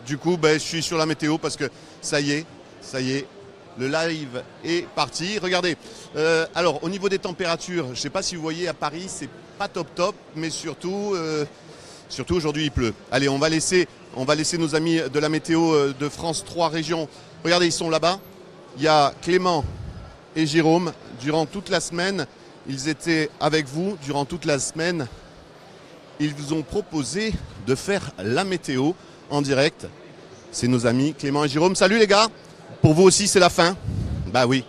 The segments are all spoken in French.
Du coup, ben, je suis sur la météo parce que ça y est, le live est parti. Regardez, alors au niveau des températures, je ne sais pas si vous voyez à Paris, c'est pas top, mais surtout aujourd'hui il pleut. Allez, on va laisser nos amis de la météo de France 3 régions. Regardez, ils sont là-bas. Il y a Clément et Jérôme. Durant toute la semaine, ils étaient avec vous. Durant toute la semaine, ils vous ont proposé de faire la météo en direct. C'est nos amis Clément et Jérôme. Salut les gars. Pour vous aussi, c'est la fin. Bah oui.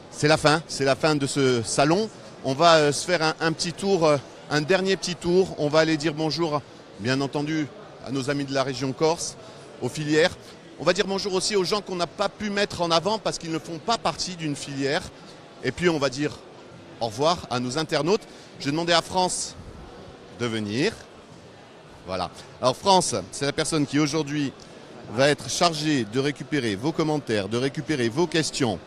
C'est la fin de ce salon. On va se faire un petit tour, un dernier petit tour. On va aller dire bonjour, bien entendu, à nos amis de la région Corse, aux filières. On va dire bonjour aussi aux gens qu'on n'a pas pu mettre en avant parce qu'ils ne font pas partie d'une filière. Et puis on va dire au revoir à nos internautes. J'ai demandé à France de venir. Voilà. Alors France, c'est la personne qui aujourd'hui va être chargée de récupérer vos commentaires, de récupérer vos questions.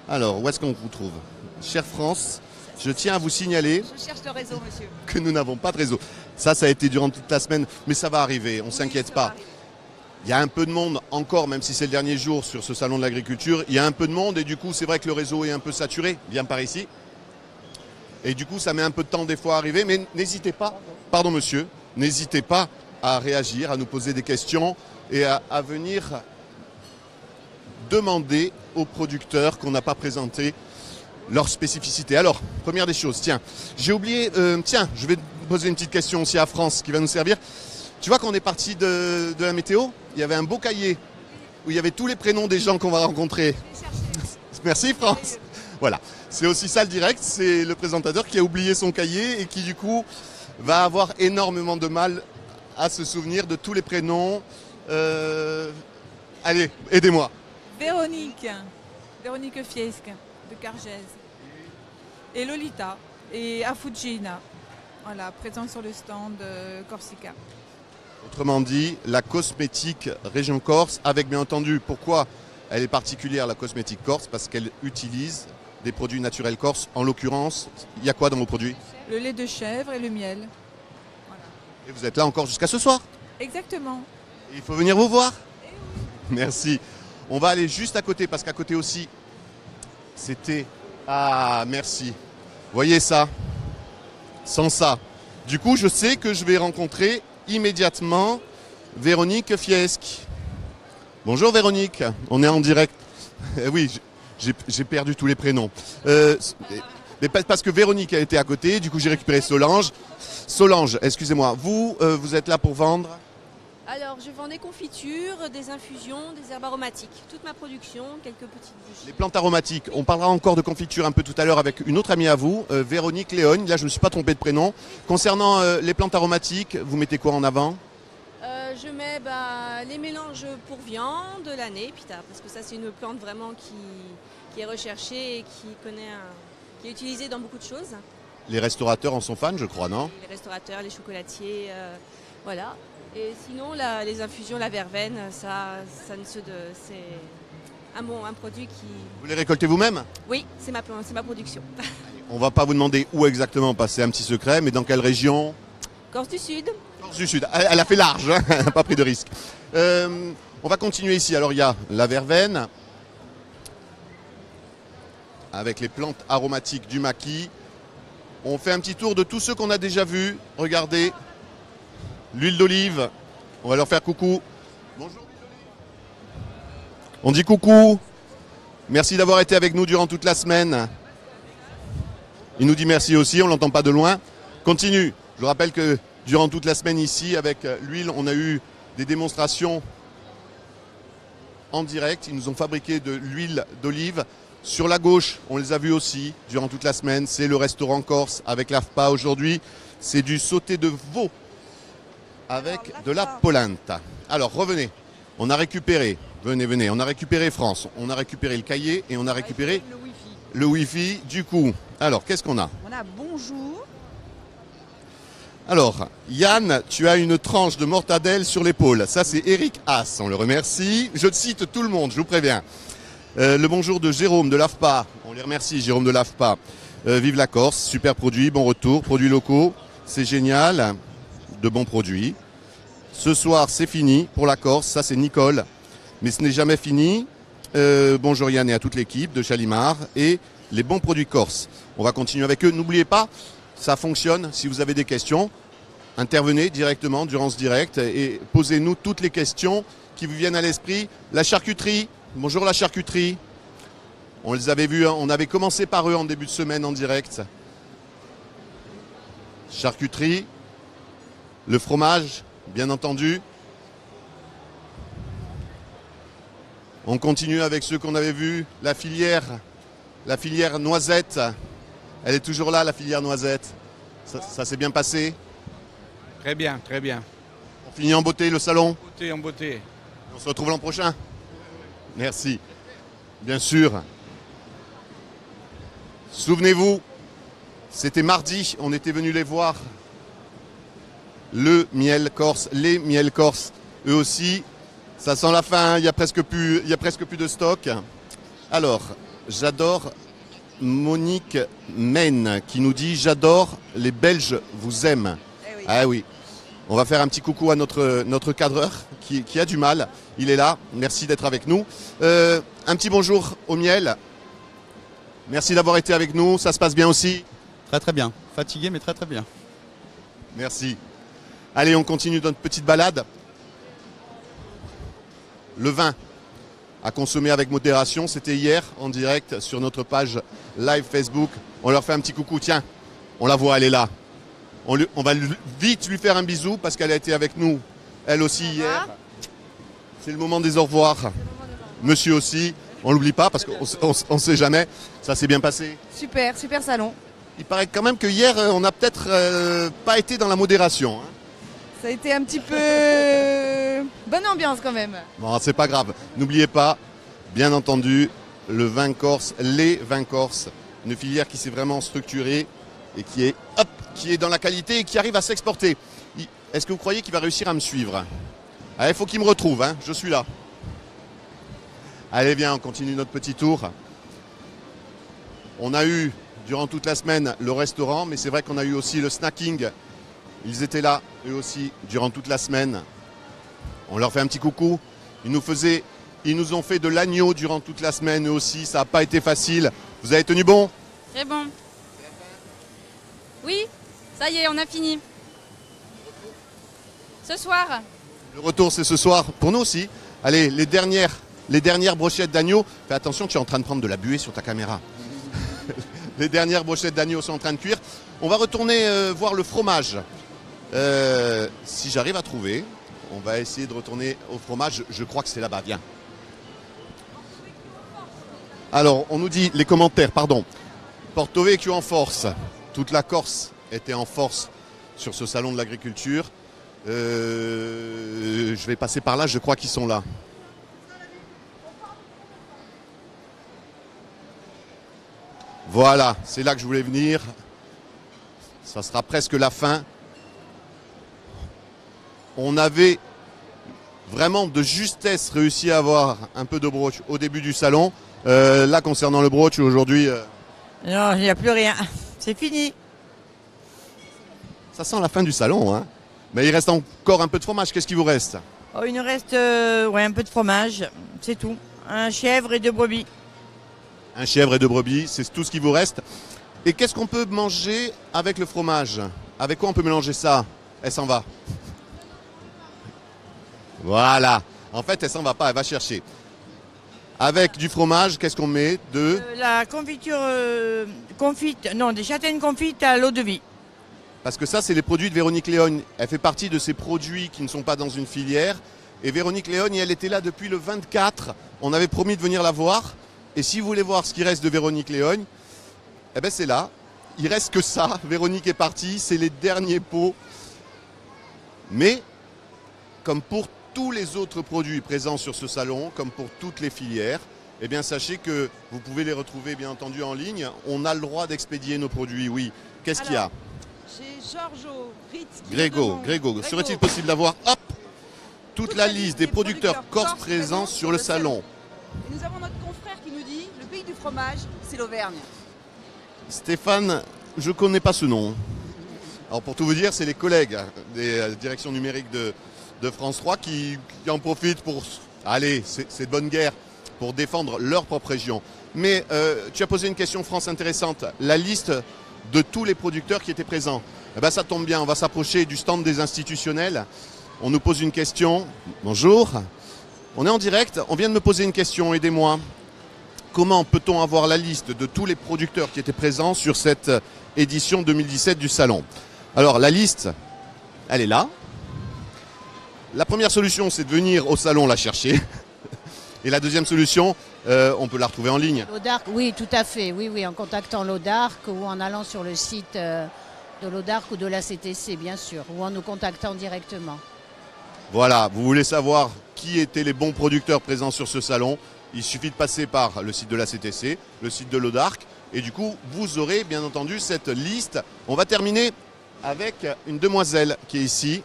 Alors, où est-ce qu'on vous trouve? Chère France, je tiens à vous signaler je cherche le réseau, monsieur. Que nous n'avons pas de réseau. Ça a été durant toute la semaine, mais ça va arriver, on ne s'inquiète pas. Il y a un peu de monde encore, même si c'est le dernier jour sur ce salon de l'agriculture, il y a un peu de monde et du coup c'est vrai que le réseau est un peu saturé, viens par ici. Et du coup ça met un peu de temps des fois à arriver, mais n'hésitez pas, pardon monsieur, n'hésitez pas à réagir, à nous poser des questions et à venir demander aux producteurs qu'on n'a pas présenté leurs spécificités. Alors, première des choses, tiens, j'ai oublié, je vais poser une petite question aussi à France qui va nous servir. Tu vois qu'on est parti de la météo, il y avait un beau cahier où il y avait tous les prénoms des gens qu'on va rencontrer. Merci France. Voilà, c'est aussi ça le direct, c'est le présentateur qui a oublié son cahier et qui du coup va avoir énormément de mal à se souvenir de tous les prénoms. Allez, aidez-moi. Véronique Fiesque de Cargèse. Et Lolita et Afugina. Voilà, présente sur le stand Corsica. Autrement dit, la cosmétique région Corse, avec bien entendu, pourquoi elle est particulière la cosmétique Corse? Parce qu'elle utilise des produits naturels corse. En l'occurrence, il y a quoi dans vos produits? Le lait de chèvre et le miel. Voilà. Et vous êtes là encore jusqu'à ce soir? Exactement. Et il faut venir vous voir? Merci. On va aller juste à côté, parce qu'à côté aussi, c'était... Ah, merci. Voyez ça? Sans ça. Du coup, je sais que je vais rencontrer immédiatement Véronique Fiesque. Bonjour Véronique, on est en direct. Oui, j'ai perdu tous les prénoms. Mais parce que Véronique a été à côté, du coup j'ai récupéré Solange. Solange, excusez-moi, vous êtes là pour vendre? Alors, je vends des confitures, des infusions, des herbes aromatiques. Toute ma production, quelques petites bougies. Les plantes aromatiques. On parlera encore de confiture un peu tout à l'heure avec une autre amie à vous, Véronique Léogne. Là, je ne me suis pas trompé de prénom. Concernant les plantes aromatiques, vous mettez quoi en avant? Je mets les mélanges pour viande, l'année, parce que ça, c'est une plante vraiment qui est recherchée et qui est utilisée dans beaucoup de choses. Les restaurateurs en sont fans, je crois, non? Les restaurateurs, les chocolatiers, voilà. Et sinon, les infusions, la verveine, c'est un produit qui... Vous les récoltez vous-même? Oui, c'est ma production. On ne va pas vous demander où exactement, parce que c'est un petit secret, mais dans quelle région? Corse du Sud. Corse du Sud. Elle a fait large, hein, elle n'a pas pris de risque. On va continuer ici. Alors, il y a la verveine, avec les plantes aromatiques du maquis. On fait un petit tour de tous ceux qu'on a déjà vus. Regardez. L'huile d'olive, on va leur faire coucou. Bonjour. On dit coucou. Merci d'avoir été avec nous durant toute la semaine. Il nous dit merci aussi, on ne l'entend pas de loin. Continue. Je vous rappelle que durant toute la semaine ici, avec l'huile, on a eu des démonstrations en direct. Ils nous ont fabriqué de l'huile d'olive. Sur la gauche, on les a vus aussi durant toute la semaine. C'est le restaurant Corse avec l'AFPA aujourd'hui. C'est du sauté de veau avec de la polenta. Alors revenez, on a récupéré, venez, on a récupéré France, on a récupéré le cahier et on a récupéré le Wi-Fi. Du coup, alors qu'est-ce qu'on a? On a bonjour. Alors, Yann, tu as une tranche de mortadelle sur l'épaule. Ça, c'est Eric Haas, on le remercie. Je cite tout le monde, je vous préviens. Le bonjour de Jérôme de l'AFPA. On les remercie, Jérôme de l'AFPA. Vive la Corse, super produit, bon retour, produits locaux, c'est génial, de bons produits. Ce soir, c'est fini pour la Corse. Ça, c'est Nicole. Mais ce n'est jamais fini. Bonjour Yann et à toute l'équipe de Chalimard et les bons produits corses. On va continuer avec eux. N'oubliez pas, ça fonctionne. Si vous avez des questions, intervenez directement durant ce direct et posez-nous toutes les questions qui vous viennent à l'esprit. La charcuterie. Bonjour la charcuterie. On les avait vus, on avait commencé par eux en début de semaine en direct. Charcuterie. Le fromage, bien entendu. On continue avec ceux qu'on avait vus. La filière noisette. Elle est toujours là, la filière noisette. Ça s'est bien passé. Très bien, très bien. On finit en beauté le salon. En beauté. On se retrouve l'an prochain. Merci. Bien sûr. Souvenez-vous, c'était mardi, on était venu les voir. Le miel corse, les miels corse, eux aussi. Ça sent la fin, il y a presque plus de stock. Alors, j'adore Monique Men qui nous dit « J'adore, les Belges vous aiment ». oui. Ah oui. On va faire un petit coucou à notre cadreur qui a du mal. Il est là. Merci d'être avec nous. Un petit bonjour au miel. Merci d'avoir été avec nous. Ça se passe bien aussi? Très très bien. Fatigué mais très très bien. Merci. Allez, on continue notre petite balade. Le vin à consommer avec modération. C'était hier en direct sur notre page live Facebook. On leur fait un petit coucou. Tiens, on la voit, elle est là. On va vite lui faire un bisou parce qu'elle a été avec nous, elle aussi hier. C'est le moment des au revoir. Monsieur aussi, on l'oublie pas parce qu'on ne sait jamais. Ça s'est bien passé. Super, super salon. Il paraît quand même que hier, on n'a peut-être pas été dans la modération. Hein. Ça a été un petit peu... bonne ambiance quand même. Bon, c'est pas grave. N'oubliez pas, bien entendu, le vin corse, les vins corses. Une filière qui s'est vraiment structurée et qui est dans la qualité et qui arrive à s'exporter. Est-ce que vous croyez qu'il va réussir à me suivre? Il faut qu'il me retrouve, hein, je suis là. Allez, viens, on continue notre petit tour. On a eu, durant toute la semaine, le restaurant, mais c'est vrai qu'on a eu aussi le snacking. Ils étaient là, eux aussi, durant toute la semaine. On leur fait un petit coucou. Ils nous ont fait de l'agneau durant toute la semaine, eux aussi. Ça n'a pas été facile. Vous avez tenu bon? Très bon. Oui, ça y est, on a fini. Ce soir. Le retour, c'est ce soir. Pour nous aussi. Allez, les dernières brochettes d'agneau. Fais attention, tu es en train de prendre de la buée sur ta caméra. Les dernières brochettes d'agneau sont en train de cuire. On va retourner voir le fromage. Si j'arrive à trouver, on va essayer de retourner au fromage. Je crois que c'est là-bas. Viens. Alors, on nous dit les commentaires, pardon. Porto Vecchio en force. Toute la Corse était en force sur ce salon de l'agriculture. Je vais passer par là, je crois qu'ils sont là. Voilà, c'est là que je voulais venir. Ça sera presque la fin. On avait vraiment de justesse réussi à avoir un peu de broche au début du salon. Là, concernant le broche, aujourd'hui... Non, il n'y a plus rien. C'est fini. Ça sent la fin du salon, hein. Mais il reste encore un peu de fromage. Qu'est-ce qui vous reste? Oh, il nous reste un peu de fromage, c'est tout. Un chèvre et 2 brebis. Un chèvre et 2 brebis, c'est tout ce qui vous reste. Et qu'est-ce qu'on peut manger avec le fromage? Avec quoi on peut mélanger ça? Elle s'en va. Voilà. En fait, elle s'en va pas, elle va chercher. Avec du fromage, qu'est-ce qu'on met? La confiture des châtaignes confites à l'eau de vie. Parce que ça, c'est les produits de Véronique Léogne. Elle fait partie de ces produits qui ne sont pas dans une filière. Et Véronique Léogne, elle était là depuis le 24. On avait promis de venir la voir. Et si vous voulez voir ce qui reste de Véronique Léogne, eh ben c'est là. Il reste que ça. Véronique est partie. C'est les derniers pots. Mais, comme pour tous les autres produits présents sur ce salon, comme pour toutes les filières, eh bien sachez que vous pouvez les retrouver bien entendu en ligne. On a le droit d'expédier nos produits, oui. Qu'est-ce qu'il y a? Chez Giorgio Ritz. Grégo. Serait-il possible d'avoir toute la liste des producteurs corse présents sur le salon? Et nous avons notre confrère qui nous dit le pays du fromage, c'est l'Auvergne. Stéphane, je ne connais pas ce nom. Alors pour tout vous dire, c'est les collègues des directions numériques de de France 3 qui en profitent pour, allez, c'est de bonne guerre, pour défendre leur propre région. Mais tu as posé une question, France, intéressante. La liste de tous les producteurs qui étaient présents. Eh ben, ça tombe bien, on va s'approcher du stand des institutionnels. On nous pose une question. Bonjour. On est en direct. On vient de me poser une question. Aidez-moi. Comment peut-on avoir la liste de tous les producteurs qui étaient présents sur cette édition 2017 du salon? Alors, la liste, elle est là. La première solution, c'est de venir au salon la chercher. Et la deuxième solution, on peut la retrouver en ligne. L'Audarc, oui, tout à fait. Oui, oui, en contactant l'Audarc ou en allant sur le site de l'Audarc ou de la CTC, bien sûr, ou en nous contactant directement. Voilà, vous voulez savoir qui étaient les bons producteurs présents sur ce salon? Il suffit de passer par le site de la CTC, le site de l'Audarc, et du coup, vous aurez bien entendu cette liste. On va terminer avec une demoiselle qui est ici.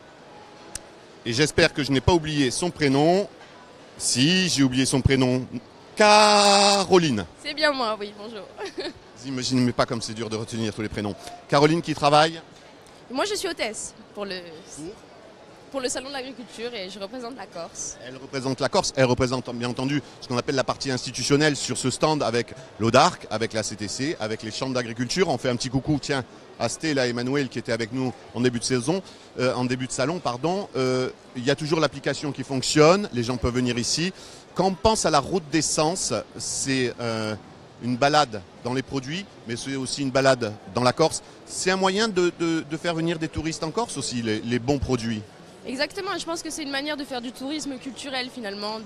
Et j'espère que je n'ai pas oublié son prénom. Si, j'ai oublié son prénom. Caroline. C'est bien moi, oui, bonjour. Imaginez pas comme c'est dur de retenir tous les prénoms. Caroline qui travaille. Moi je suis hôtesse pour le salon de l'agriculture et je représente la Corse. Elle représente la Corse, elle représente bien entendu ce qu'on appelle la partie institutionnelle sur ce stand avec l'Audarc, avec la CTC, avec les chambres d'agriculture. On fait un petit coucou, tiens, à Stella et Emmanuel qui étaient avec nous en début de saison, en début de salon, pardon. Il y a toujours l'application qui fonctionne, les gens peuvent venir ici. Quand on pense à la route d'essence, c'est une balade dans les produits, mais c'est aussi une balade dans la Corse. C'est un moyen de faire venir des touristes en Corse aussi, les bons produits. Exactement, je pense que c'est une manière de faire du tourisme culturel finalement,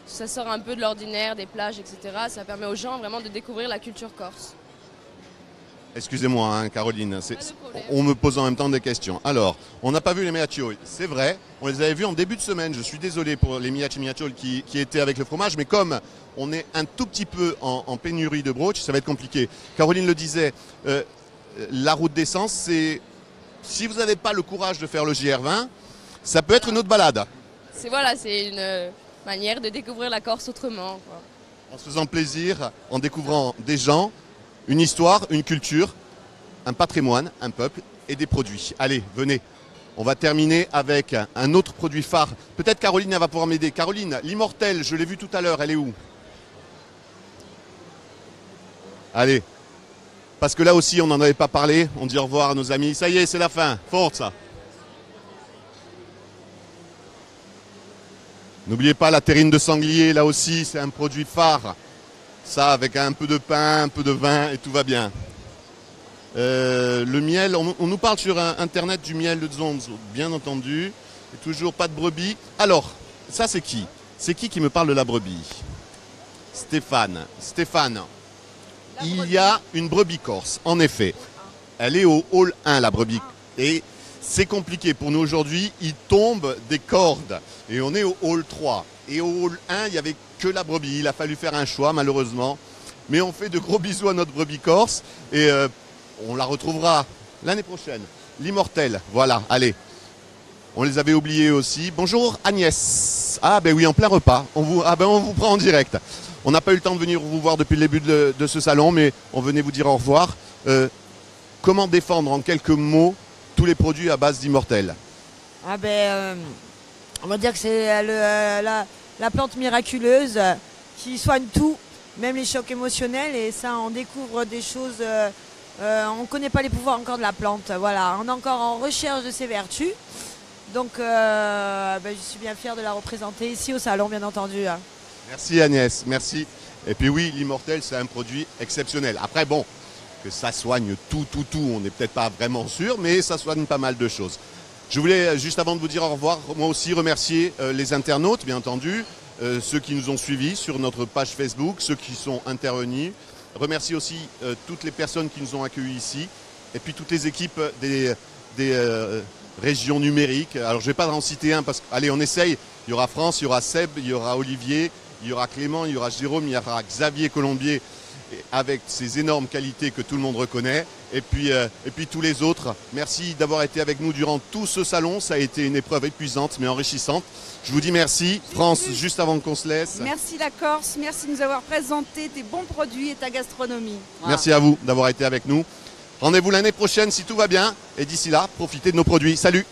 ça sort un peu de l'ordinaire, des plages, etc. Ça permet aux gens vraiment de découvrir la culture corse. Excusez-moi, hein, Caroline, on me pose en même temps des questions. Alors, on n'a pas vu les miacioli, c'est vrai, on les avait vus en début de semaine. Je suis désolé pour les miacioli qui étaient avec le fromage, mais comme on est un tout petit peu en pénurie de broche, ça va être compliqué. Caroline le disait, la route d'essence, c'est si vous n'avez pas le courage de faire le GR20, ça peut être une autre balade. C'est une manière de découvrir la Corse autrement, quoi. En se faisant plaisir, en découvrant des gens, une histoire, une culture, un patrimoine, un peuple et des produits. Allez, venez. On va terminer avec un autre produit phare. Peut-être Caroline elle va pouvoir m'aider. Caroline, l'immortelle, je l'ai vue tout à l'heure, elle est où? Allez. Parce que là aussi, on n'en avait pas parlé. On dit au revoir à nos amis. Ça y est, c'est la fin. Forza. N'oubliez pas la terrine de sanglier, là aussi, c'est un produit phare. Ça, avec un peu de pain, un peu de vin, et tout va bien. Le miel, on nous parle sur Internet du miel de Zonzo, bien entendu. Et toujours pas de brebis. Alors, ça c'est qui? C'est qui me parle de la brebis? Stéphane. Stéphane, il y a une brebis corse, en effet. Elle est au hall 1, la brebis. Et c'est compliqué pour nous aujourd'hui, il tombe des cordes. Et on est au hall 3. Et au hall 1, il n'y avait que la brebis. Il a fallu faire un choix, malheureusement. Mais on fait de gros bisous à notre brebis corse. Et on la retrouvera l'année prochaine. L'immortelle, voilà, allez. On les avait oubliés aussi. Bonjour Agnès. Ah ben oui, en plein repas. On vous prend en direct. On n'a pas eu le temps de venir vous voir depuis le début de ce salon, mais on venait vous dire au revoir. Comment défendre en quelques mots tous les produits à base d'immortelle? Ah ben, on va dire que c'est la plante miraculeuse qui soigne tout, même les chocs émotionnels. Et ça, on découvre des choses. On ne connaît pas les pouvoirs encore de la plante. Voilà, on est encore en recherche de ses vertus. Donc, je suis bien fière de la représenter ici au salon, bien entendu. Merci Agnès, merci. Et puis oui, l'immortelle, c'est un produit exceptionnel. Après, bon, que ça soigne tout, on n'est peut-être pas vraiment sûr, mais ça soigne pas mal de choses. Je voulais, juste avant de vous dire au revoir, moi aussi remercier les internautes, bien entendu, ceux qui nous ont suivis sur notre page Facebook, ceux qui sont intervenus. Remercier aussi toutes les personnes qui nous ont accueillis ici, et puis toutes les équipes des régions numériques. Alors je ne vais pas en citer un, parce qu'allez, on essaye. Il y aura France, il y aura Seb, il y aura Olivier, il y aura Clément, il y aura Jérôme, il y aura Xavier Colombier, avec ses énormes qualités que tout le monde reconnaît. Et puis tous les autres, merci d'avoir été avec nous durant tout ce salon. Ça a été une épreuve épuisante mais enrichissante. Je vous dis merci. France, juste avant qu'on se laisse. Merci la Corse, merci de nous avoir présenté tes bons produits et ta gastronomie. Voilà. Merci à vous d'avoir été avec nous. Rendez-vous l'année prochaine si tout va bien. Et d'ici là, profitez de nos produits. Salut!